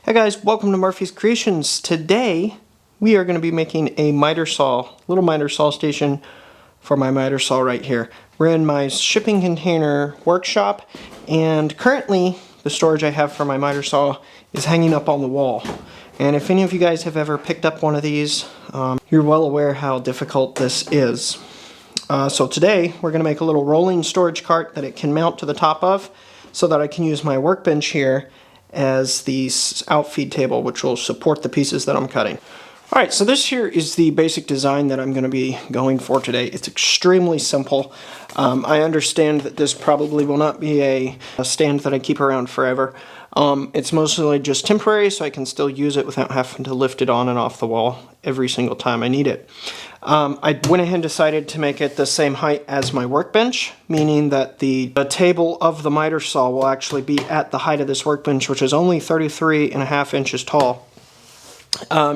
Hey guys, welcome to Murphy's Creations. Today we are going to be making a miter saw, little miter saw station for my miter saw right here. We're in my shipping container workshop, and currently the storage I have for my miter saw is hanging up on the wall. And if any of you guys have ever picked up one of these, you're well aware how difficult this is. So today we're going to make a little rolling storage cart that it can mount to the top of so that I can use my workbench here as the outfeed table, which will support the pieces that I'm cutting. Alright, so this here is the basic design that I'm going to be going for today. It's extremely simple. I understand that this probably will not be a stand that I keep around forever. It's mostly just temporary, so I can still use it without having to lift it on and off the wall every single time I need it. I went ahead and decided to make it the same height as my workbench, meaning that the table of the miter saw will actually be at the height of this workbench, which is only 33.5 inches tall.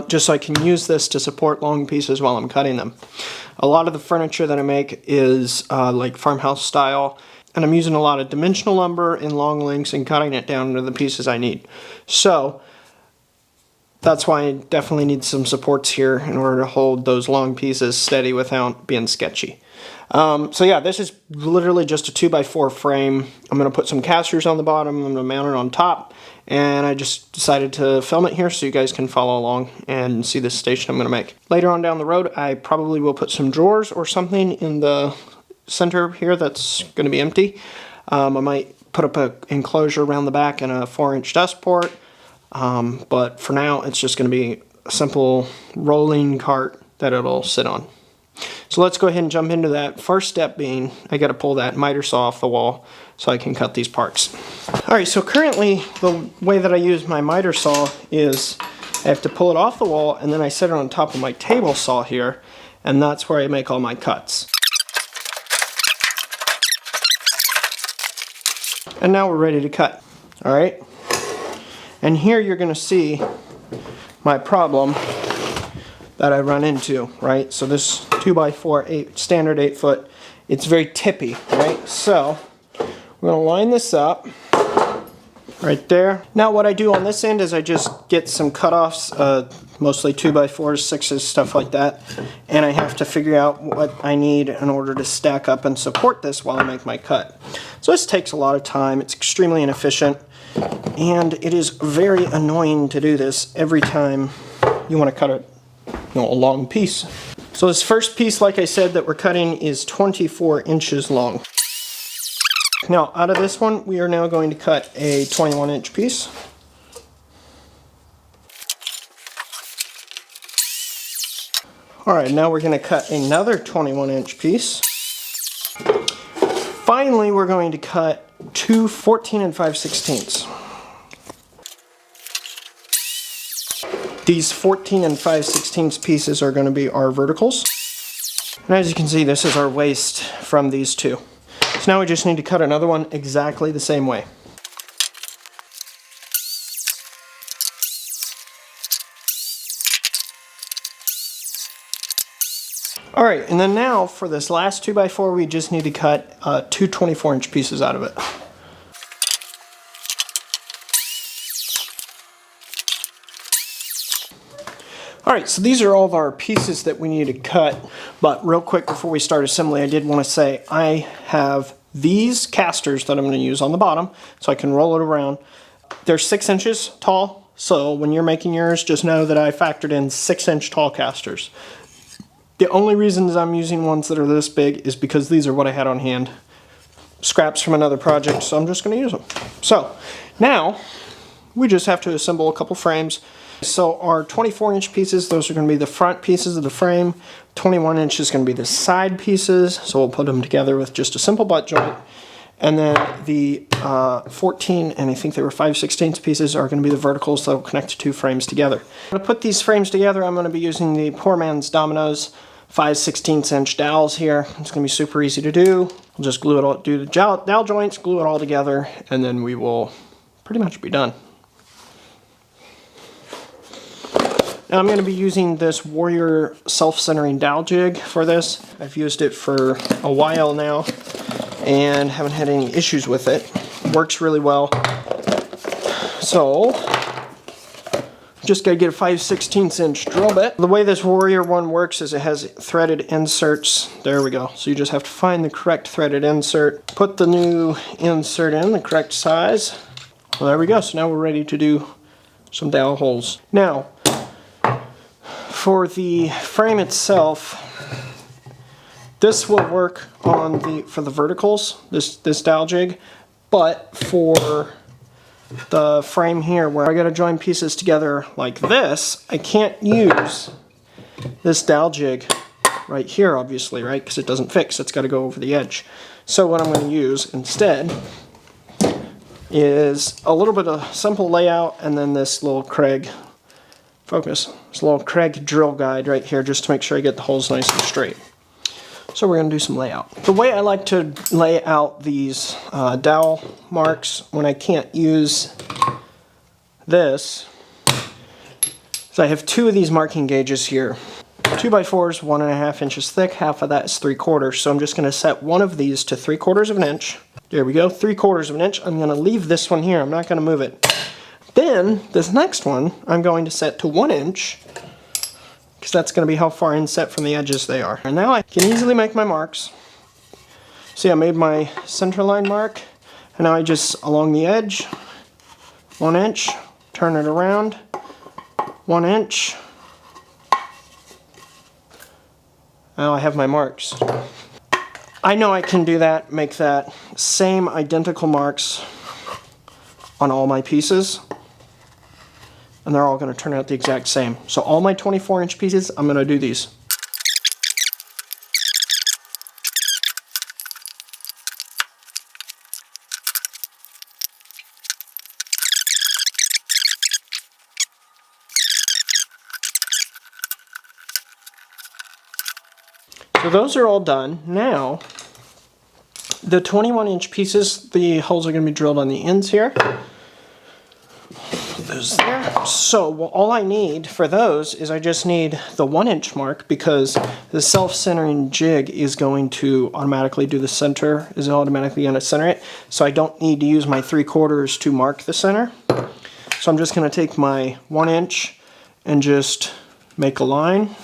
Just so I can use this to support long pieces while I'm cutting them. A lot of the furniture that I make is like farmhouse style, and I'm using a lot of dimensional lumber in long lengths and cutting it down to the pieces I need. So that's why I definitely need some supports here in order to hold those long pieces steady without being sketchy. So yeah, this is literally just a 2x4 frame. I'm going to put some casters on the bottom, I'm going to mount it on top, and I just decided to film it here so you guys can follow along and see this station I'm going to make. Later on down the road, I probably will put some drawers or something in the center here that's going to be empty. I might put up an enclosure around the back and a 4-inch dust port, but for now it's just going to be a simple rolling cart that it'll sit on. So let's go ahead and jump into that. First step being, I got to pull that miter saw off the wall so I can cut these parts. Alright, so currently the way that I use my miter saw is I have to pull it off the wall and then I set it on top of my table saw here, and that's where I make all my cuts. And now we're ready to cut. Alright, and here you're going to see my problem that I run into, right? So this 2x4 standard 8-foot, it's very tippy, right? So we're going to line this up right there. Now what I do on this end is I just get some cutoffs, mostly 2x4s, 6s, stuff like that, and I have to figure out what I need in order to stack up and support this while I make my cut. So this takes a lot of time, it's extremely inefficient, and it is very annoying to do this every time you want to cut a long piece. So this first piece, like I said, that we're cutting is 24 inches long. Now out of this one, we are now going to cut a 21-inch piece. Alright, now we're going to cut another 21-inch piece. Finally, we're going to cut two 14 5/16. These 14 5/16 pieces are going to be our verticals. And as you can see, this is our waste from these two. So now we just need to cut another one exactly the same way. Alright, and then now for this last 2x4, we just need to cut two 24-inch pieces out of it. Alright, so these are all of our pieces that we need to cut, but real quick before we start assembly, I did want to say I have these casters that I'm going to use on the bottom, so I can roll it around. They're 6 inches tall, so when you're making yours, just know that I factored in 6-inch tall casters. The only reasons I'm using ones that are this big is because these are what I had on hand. Scraps from another project, so I'm just going to use them. So, now, we just have to assemble a couple frames. So our 24-inch pieces, those are going to be the front pieces of the frame. 21-inch is going to be the side pieces, so we'll put them together with just a simple butt joint. And then the 14, and I think they were 5/16 pieces, are going to be the verticals that will connect the two frames together. To put these frames together, I'm going to be using the Poor Man's Domino's 5/16" dowels here. It's going to be super easy to do. We'll just glue it all, do the dowel joints, glue it all together, and then we will pretty much be done. Now I'm going to be using this Warrior self-centering dowel jig for this. I've used it for a while now and haven't had any issues with it. Works really well. So Just gotta get a 5/16 inch drill bit. The way this Warrior one works is it has threaded inserts. There we go. So you just have to find the correct threaded insert, put the new insert in the correct size. Well, there we go. So now we're ready to do some dowel holes. Now, for the frame itself, this will work on for the verticals, this dowel jig, but for the frame here where I gotta join pieces together like this, I can't use this dowel jig right here, obviously, right? Because it doesn't fix, it's gotta go over the edge. So what I'm gonna use instead is a little bit of simple layout and then this little Kreg, focus, this little Kreg drill guide right here just to make sure I get the holes nice and straight. So we're going to do some layout. The way I like to lay out these dowel marks when I can't use this is I have two of these marking gauges here. 2x4s, 1.5 inches thick, half of that is 3/4. So I'm just going to set one of these to 3/4 of an inch. There we go, 3/4 of an inch. I'm going to leave this one here, I'm not going to move it. Then this next one I'm going to set to 1 inch, because that's going to be how far inset from the edges they are. And now I can easily make my marks. See, I made my center line mark, and now I just, along the edge, 1 inch, turn it around, 1 inch. Now I have my marks. I know I can do that, make that same identical marks on all my pieces, and they're all going to turn out the exact same. So all my 24-inch pieces, I'm going to do these. So those are all done. Now, the 21-inch pieces, the holes are going to be drilled on the ends here. Those there. So all I need for those is I just need the 1 inch mark, because the self-centering jig is going to automatically do the center, is automatically going to center it. So I don't need to use my 3/4 to mark the center. So I'm just going to take my 1 inch and just make a line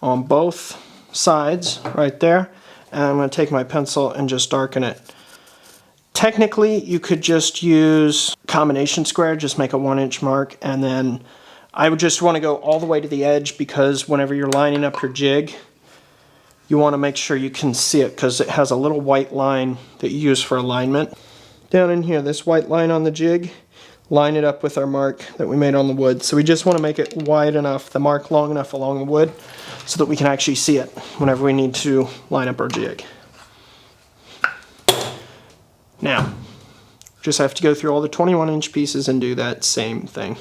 on both sides right there. And I'm going to take my pencil and just darken it. Technically, you could just use combination square, just make a 1 inch mark, and then I would just want to go all the way to the edge, because whenever you're lining up your jig, you want to make sure you can see it, because it has a little white line that you use for alignment. Down in here, this white line on the jig, line it up with our mark that we made on the wood. So we just want to make it wide enough, the mark long enough along the wood, so that we can actually see it whenever we need to line up our jig. Now, just have to go through all the 21-inch pieces and do that same thing.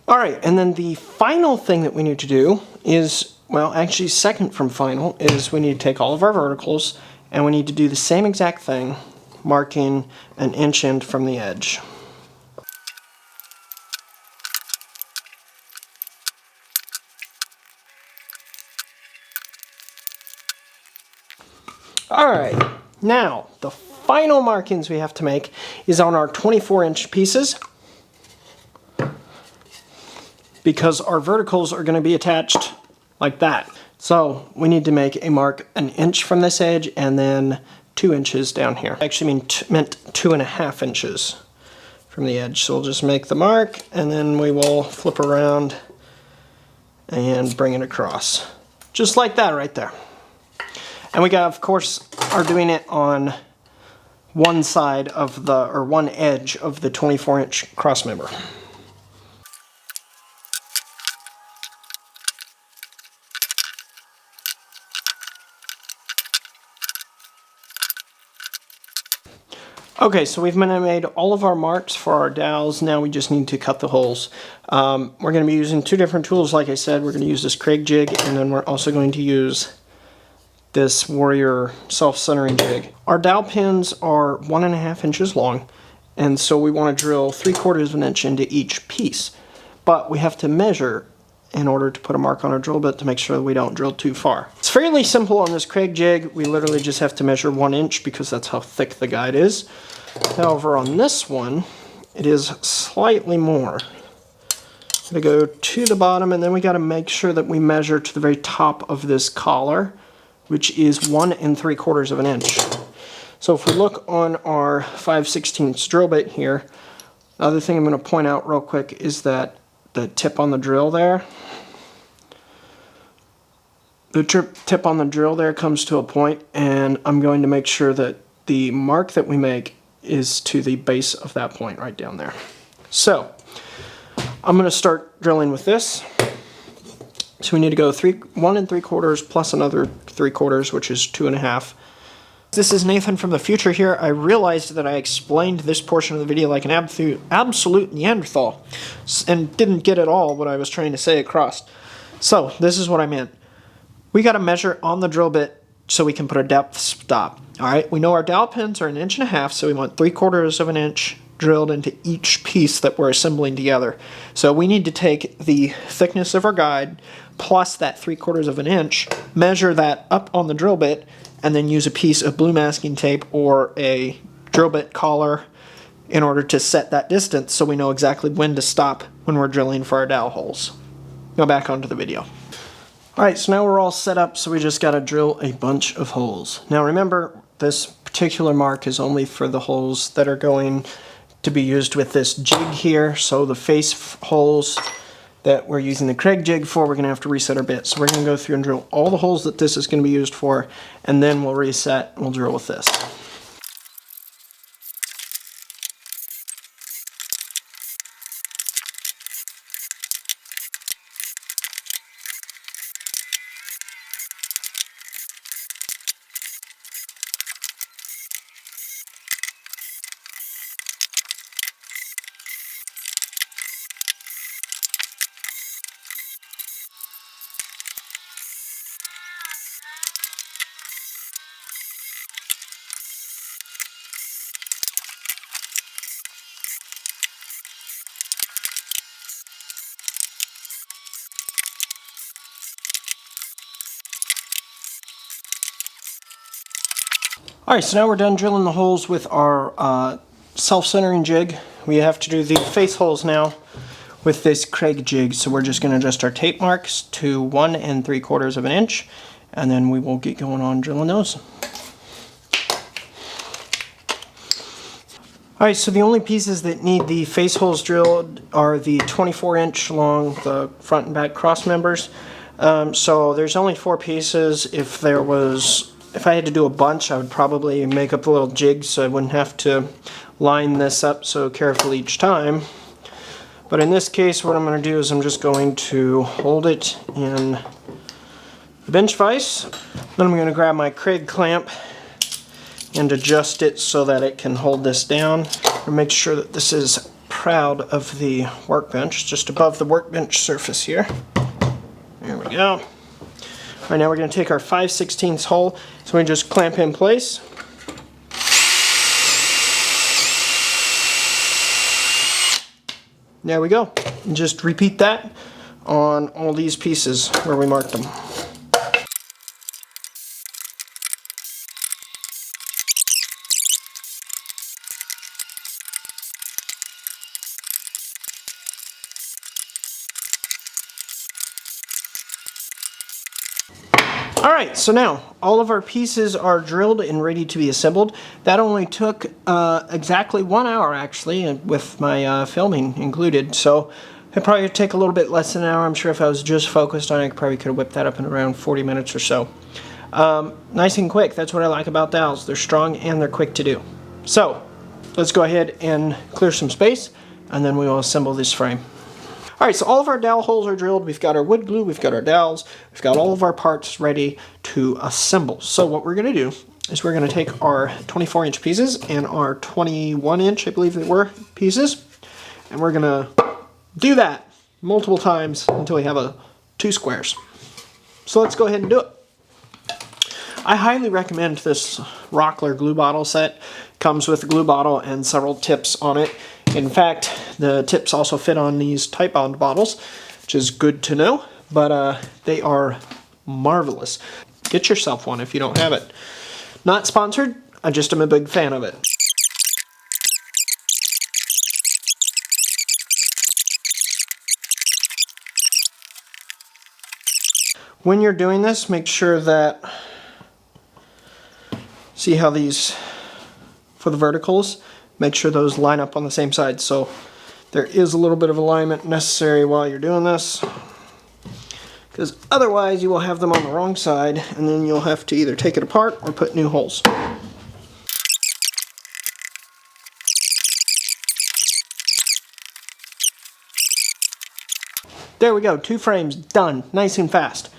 Alright, and then the final thing that we need to do is, well, actually second from final, is we need to take all of our verticals and we need to do the same exact thing, marking an inch in from the edge. Alright, now the final markings we have to make is on our 24-inch pieces, because our verticals are going to be attached like that. So we need to make a mark an inch from this edge and then 2 inches down here. I actually meant 2.5 inches from the edge. So we'll just make the mark and then we will flip around and bring it across. Just like that right there. And we got, of course, are doing it on one side of the, or one edge of the 24-inch cross member. Okay, so we've made all of our marks for our dowels. Now we just need to cut the holes. We're going to be using two different tools. Like I said, we're going to use this Kreg jig, and then we're also going to use this Warrior self-centering jig. Our dowel pins are 1.5 inches long, and so we want to drill 3/4 of an inch into each piece. But we have to measure in order to put a mark on our drill bit to make sure that we don't drill too far. It's fairly simple on this Kreg jig. We literally just have to measure 1 inch because that's how thick the guide is. However, on this one, it is slightly more. Gonna go to the bottom, and then we got to make sure that we measure to the very top of this collar, which is 1 3/4 of an inch. So if we look on our 5/16 drill bit here, the other thing I'm going to point out real quick is that the tip on the drill there, tip on the drill there comes to a point, and I'm going to make sure that the mark that we make is to the base of that point right down there. So I'm going to start drilling with this. So we need to go 1 3/4 plus another 3/4, which is 2 1/2. This is Nathan from the future here. I realized that I explained this portion of the video like an absolute Neanderthal and didn't get at all what I was trying to say across. So this is what I meant. We got to measure on the drill bit so we can put a depth stop. All right, we know our dowel pins are 1 1/2 inches, so we want 3/4 of an inch drilled into each piece that we're assembling together. So we need to take the thickness of our guide plus that 3/4 of an inch, measure that up on the drill bit, and then use a piece of blue masking tape or a drill bit collar in order to set that distance so we know exactly when to stop when we're drilling for our dowel holes. Go back onto the video. Alright, so now we're all set up, so we just got to drill a bunch of holes. Now remember, this particular mark is only for the holes that are going to be used with this jig here, so the face holes that we're using the Kreg jig for, we're going to have to reset our bit. So we're going to go through and drill all the holes that this is going to be used for, and then we'll reset and we'll drill with this. Alright, so now we're done drilling the holes with our self-centering jig. We have to do the face holes now with this Kreg jig. So we're just going to adjust our tape marks to 1 3/4 of an inch, and then we will get going on drilling those. Alright, so the only pieces that need the face holes drilled are the 24-inch long, the front and back cross members. So there's only 4 pieces. If I had to do a bunch, I would probably make up a little jig so I wouldn't have to line this up so carefully each time. But in this case, what I'm going to do is I'm just going to hold it in the bench vise. Then I'm going to grab my Kreg clamp and adjust it so that it can hold this down. And make sure that this is proud of the workbench, just above the workbench surface here. There we go. Alright, now we're going to take our 5/16 hole, so we just clamp in place. There we go. And just repeat that on all these pieces where we marked them. Alright, so now all of our pieces are drilled and ready to be assembled. That only took exactly 1 hour actually, with my filming included. So it probably would take a little bit less than an hour. I'm sure if I was just focused on it, I probably could have whipped that up in around 40 minutes or so. Nice and quick. That's what I like about dowels. They're strong and they're quick to do. So let's go ahead and clear some space, and then we will assemble this frame. Alright, so all of our dowel holes are drilled. We've got our wood glue, we've got our dowels, we've got all of our parts ready to assemble. So what we're going to do is we're going to take our 24-inch pieces and our 21-inch, I believe they were, pieces, and we're going to do that multiple times until we have 2 squares. So let's go ahead and do it. I highly recommend this Rockler glue bottle set. It comes with a glue bottle and several tips on it. In fact, the tips also fit on these Titebond bottles, which is good to know, but they are marvelous. Get yourself one if you don't have it. Not sponsored, I just am a big fan of it. When you're doing this, make sure that, see how these, for the verticals, make sure those line up on the same side. So there is a little bit of alignment necessary while you're doing this, because otherwise you will have them on the wrong side and then you'll have to either take it apart or put new holes. There we go, 2 frames done, nice and fast.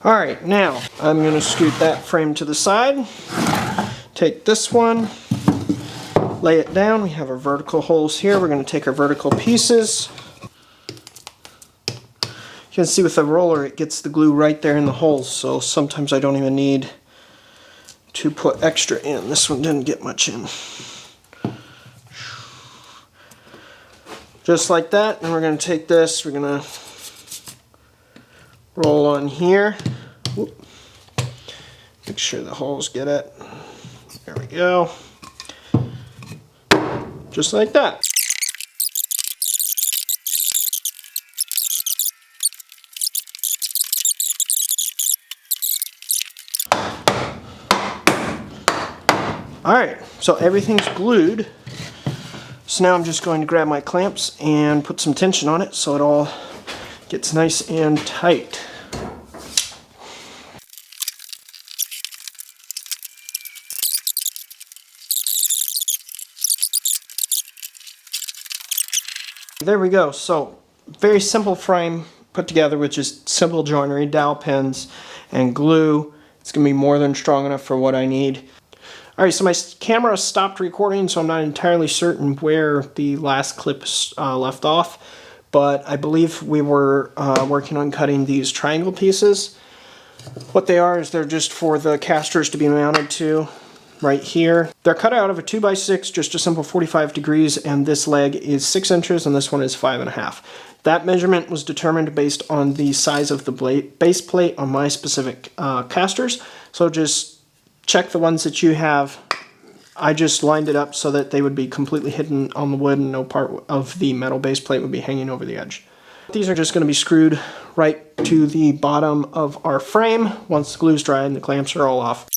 Alright, now I'm going to scoot that frame to the side, take this one, lay it down. We have our vertical holes here. We're going to take our vertical pieces. You can see with the roller it gets the glue right there in the holes, so sometimes I don't even need to put extra in. This one didn't get much in. Just like that, and we're going to take this, we're going to roll on here. Whoop. Make sure the holes get it. There we go. Just like that. Alright, so everything's glued. So now I'm just going to grab my clamps and put some tension on it so it all gets nice and tight. There we go. So very simple frame put together with just simple joinery, dowel pins, and glue. It's going to be more than strong enough for what I need. Alright, so my camera stopped recording, so I'm not entirely certain where the last clip left off, but I believe we were working on cutting these triangle pieces. What they are is they're just for the casters to be mounted to right here. They're cut out of a 2x6, just a simple 45 degrees, and this leg is 6 inches and this one is 5.5. That measurement was determined based on the size of the base plate on my specific casters, so just check the ones that you have. I just lined it up so that they would be completely hidden on the wood and no part of the metal base plate would be hanging over the edge. These are just going to be screwed right to the bottom of our frame once the glue's dry and the clamps are all off.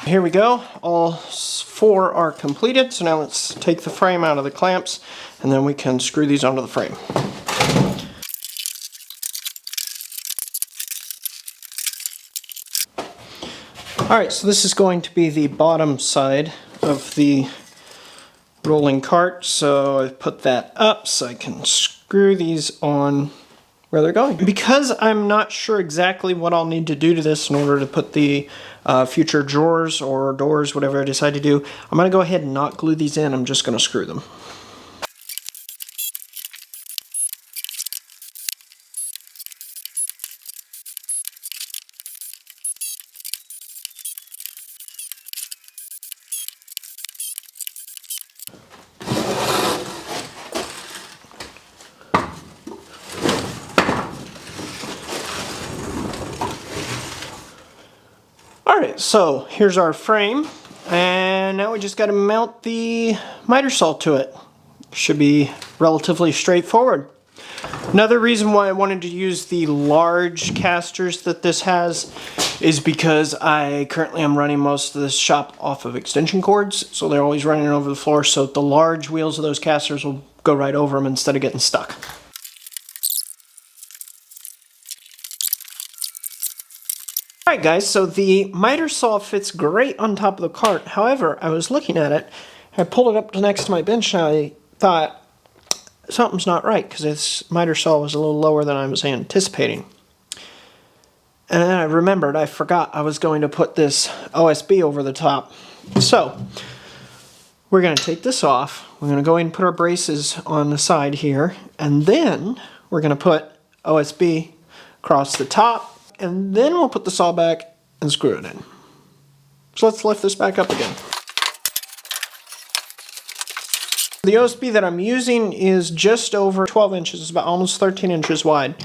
Here we go, all 4 are completed, so now let's take the frame out of the clamps and then we can screw these onto the frame. Alright, so this is going to be the bottom side of the rolling cart, so I put that up so I can screw these on where they're going. Because I'm not sure exactly what I'll need to do to this in order to put the future drawers or doors, whatever I decide to do, I'm going to go ahead and not glue these in, I'm just going to screw them. Alright, so here's our frame, and now we just got to mount the miter saw to it. Should be relatively straightforward. Another reason why I wanted to use the large casters that this has is because I currently am running most of this shop off of extension cords, so they're always running over the floor, so the large wheels of those casters will go right over them instead of getting stuck. Alright guys, so the miter saw fits great on top of the cart. However, I was looking at it, I pulled it up next to my bench and I thought something's not right because this miter saw was a little lower than I was anticipating. And then I remembered, I forgot I was going to put this OSB over the top. So, we're going to take this off. We're going to go ahead and put our braces on the side here. And then we're going to put OSB across the top. And then we'll put the saw back and screw it in. So let's lift this back up again. The OSB that I'm using is just over 12 inches. It's about almost 13 inches wide.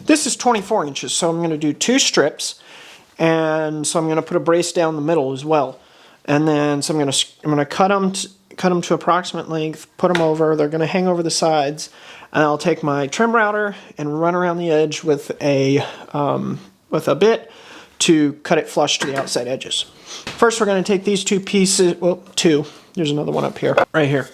This is 24 inches, so I'm going to do 2 strips, and so I'm going to put a brace down the middle as well. And then so I'm going to cut them to approximate length, put them over. They're going to hang over the sides, and I'll take my trim router and run around the edge with a bit to cut it flush to the outside edges. First, we're going to take these 2 pieces. Well, 2. There's another one up here, right here.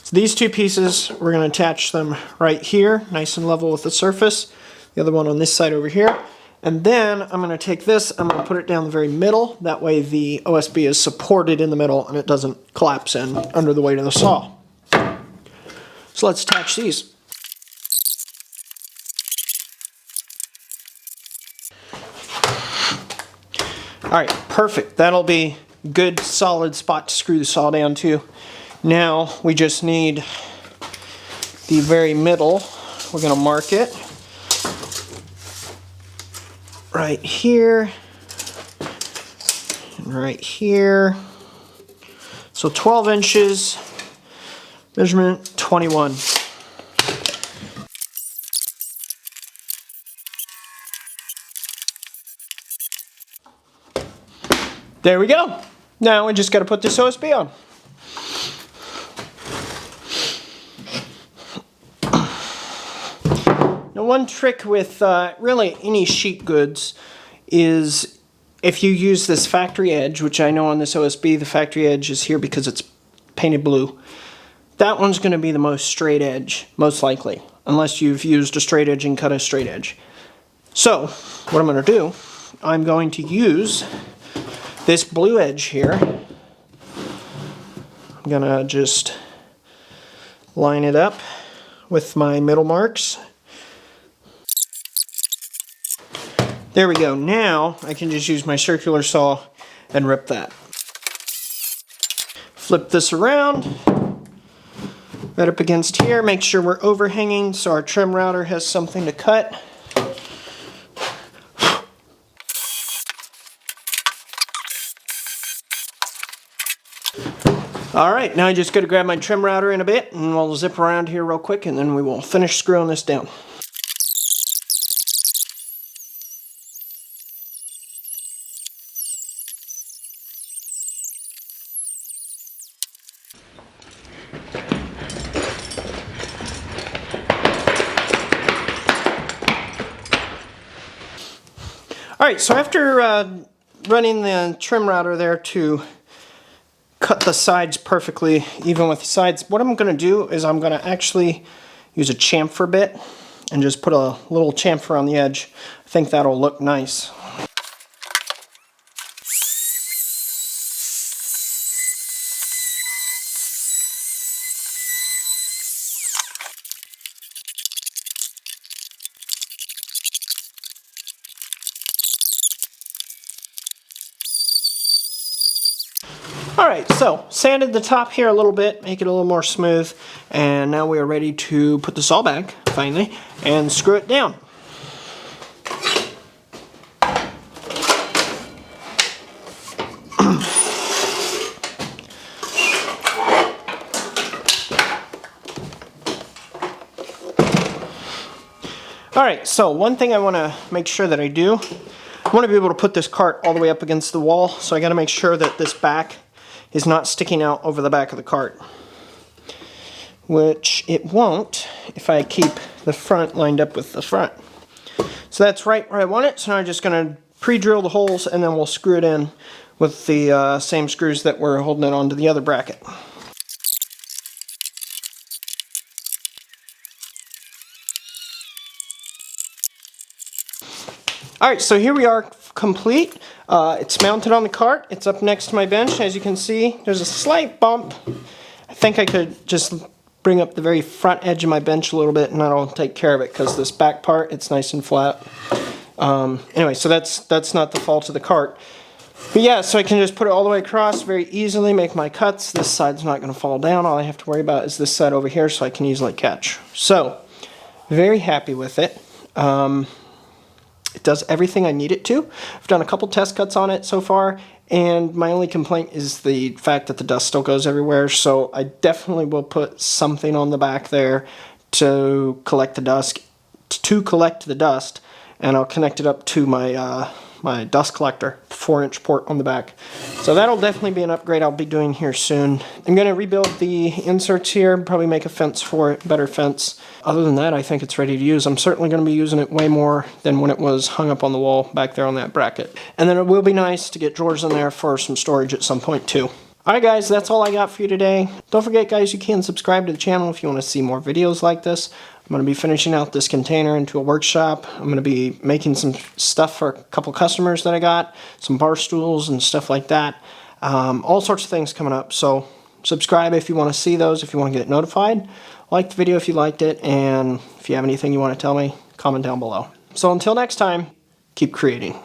So these 2 pieces, we're going to attach them right here, nice and level with the surface. The other one on this side over here. And then I'm going to take this, I'm going to put it down the very middle. That way the OSB is supported in the middle and it doesn't collapse in under the weight of the saw. So let's attach these. Alright, perfect. That'll be a good solid spot to screw the saw down to. Now we just need the very middle. We're going to mark it right here and right here. So 12 inches, measurement 21. There we go. Now we just got to put this OSB on. Now, one trick with really any sheet goods is if you use this factory edge, which I know on this OSB the factory edge is here because it's painted blue. That one's going to be the most straight edge, most likely, unless you've used a straight edge and cut a straight edge. So, what I'm going to do, I'm going to use this blue edge here. I'm going to just line it up with my middle marks. There we go. Now I can just use my circular saw and rip that. Flip this around, right up against here. Make sure we're overhanging so our trim router has something to cut. Alright, now I just got to grab my trim router in a bit and we'll zip around here real quick and then we will finish screwing this down. Alright, so after running the trim router there to cut the sides perfectly even with the sides, what I'm going to do is I'm going to actually use a chamfer bit and just put a little chamfer on the edge. I think that'll look nice. Alright, so sanded the top here a little bit, make it a little more smooth, and now we are ready to put the saw back, finally, and screw it down. Alright, so one thing I want to make sure that I do, I want to be able to put this cart all the way up against the wall, so I got to make sure that this back is not sticking out over the back of the cart, which it won't if I keep the front lined up with the front. So that's right where I want it, so now I'm just going to pre-drill the holes and then we'll screw it in with the same screws that we're holding it onto the other bracket. Alright, so here we are complete. It's mounted on the cart. It's up next to my bench. As you can see, there's a slight bump. I think I could just bring up the very front edge of my bench a little bit and that'll take care of it because this back part, it's nice and flat. Anyway, so that's not the fault of the cart. But yeah, so I can just put it all the way across very easily, make my cuts. This side's not going to fall down. All I have to worry about is this side over here, so I can easily catch. So, very happy with it. It does everything I need it to. I've done a couple test cuts on it so far, and my only complaint is the fact that the dust still goes everywhere, so I definitely will put something on the back there to collect the dust, and I'll connect it up to my my dust collector, 4-inch port on the back. So that'll definitely be an upgrade I'll be doing here soon. I'm going to rebuild the inserts here, probably make a fence for it, better fence. Other than that, I think it's ready to use. I'm certainly going to be using it way more than when it was hung up on the wall back there on that bracket. And then it will be nice to get drawers in there for some storage at some point too. Alright guys, that's all I got for you today. Don't forget guys, you can subscribe to the channel if you want to see more videos like this. I'm going to be finishing out this container into a workshop. I'm going to be making some stuff for a couple customers that I got, some bar stools and stuff like that. All sorts of things coming up, so subscribe if you want to see those, if you want to get notified. Like the video if you liked it, and if you have anything you want to tell me, comment down below. So until next time, keep creating.